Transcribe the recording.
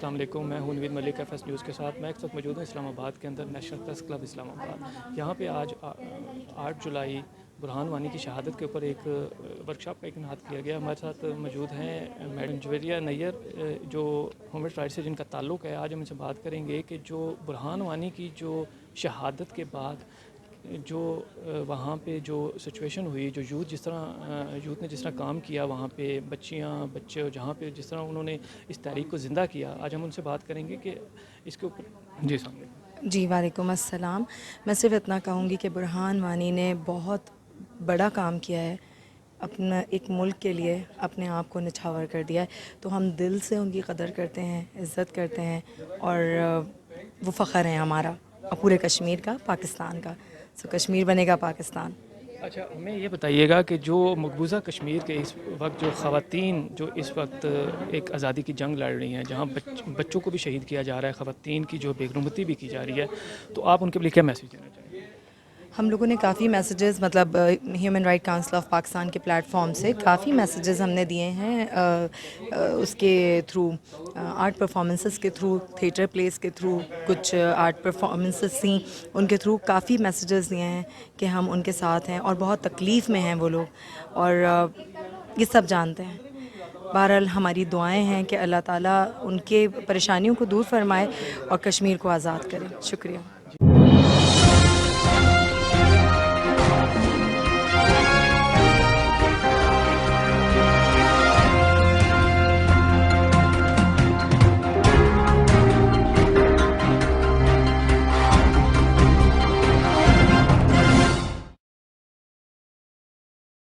अस्सलाम वालेकुम। मैं हूं नवीद मलिक एफएस न्यूज़ के साथ। मैं इस वक्त मौजूद हूं इस्लामाबाद के अंदर नेशनल प्रेस क्लब इस्लामाबाद। यहाँ पे आज 8 जुलाई बुरहान वानी की शहादत के ऊपर एक वर्कशॉप का इनेकाद किया गया। हमारे साथ मौजूद हैं मैडम जवेरिया नैयर जो ह्यूमन राइट्स से जिनका ताल्लुक़ है। आज हम इनसे बात करेंगे कि जो बुरहान वानी की जो शहादत के बाद जो वहाँ पे जो सिचुएशन हुई, जो यूथ ने जिस तरह काम किया वहाँ पे, बच्चियाँ बच्चे जहाँ पे जिस तरह उन्होंने इस तहरीक को ज़िंदा किया, आज हम उनसे बात करेंगे कि इसके ऊपर। जी सामने। जी वालेकुम अस्सलाम। मैं सिर्फ इतना कहूँगी कि बुरहान वानी ने बहुत बड़ा काम किया है, अपना एक मुल्क के लिए अपने आप को निछावर कर दिया है। तो हम दिल से उनकी कदर करते हैं, इज़्ज़त करते हैं और वो फ़ख्र है हमारा और पूरे कश्मीर का, पाकिस्तान का। सो कश्मीर बनेगा पाकिस्तान। अच्छा, हमें ये बताइएगा कि जो मकबूजा कश्मीर के इस वक्त जो ख़वातीन जो इस वक्त एक आज़ादी की जंग लड़ रही हैं, जहाँ बच्चों को भी शहीद किया जा रहा है, ख़वातीन की जो बेगुनमती भी की जा रही है, तो आप उनके लिए क्या मैसेज देना चाहेंगे? हम लोगों ने काफ़ी मैसेजेस मतलब human right council of Pakistan के प्लेटफॉर्म से काफ़ी मैसेजेस हमने दिए हैं उसके थ्रू, आर्ट परफॉर्मेंसेस के थ्रू, थिएटर प्लेस के थ्रू, कुछ आर्ट परफॉर्मेंसेस थी उनके थ्रू काफ़ी मैसेजेस दिए हैं कि हम उनके साथ हैं और बहुत तकलीफ़ में हैं वो लोग और ये सब जानते हैं। बहरहाल हमारी दुआएं हैं कि अल्लाह ताला उनके परेशानियों को दूर फरमाए और कश्मीर को आज़ाद करे। शुक्रिया।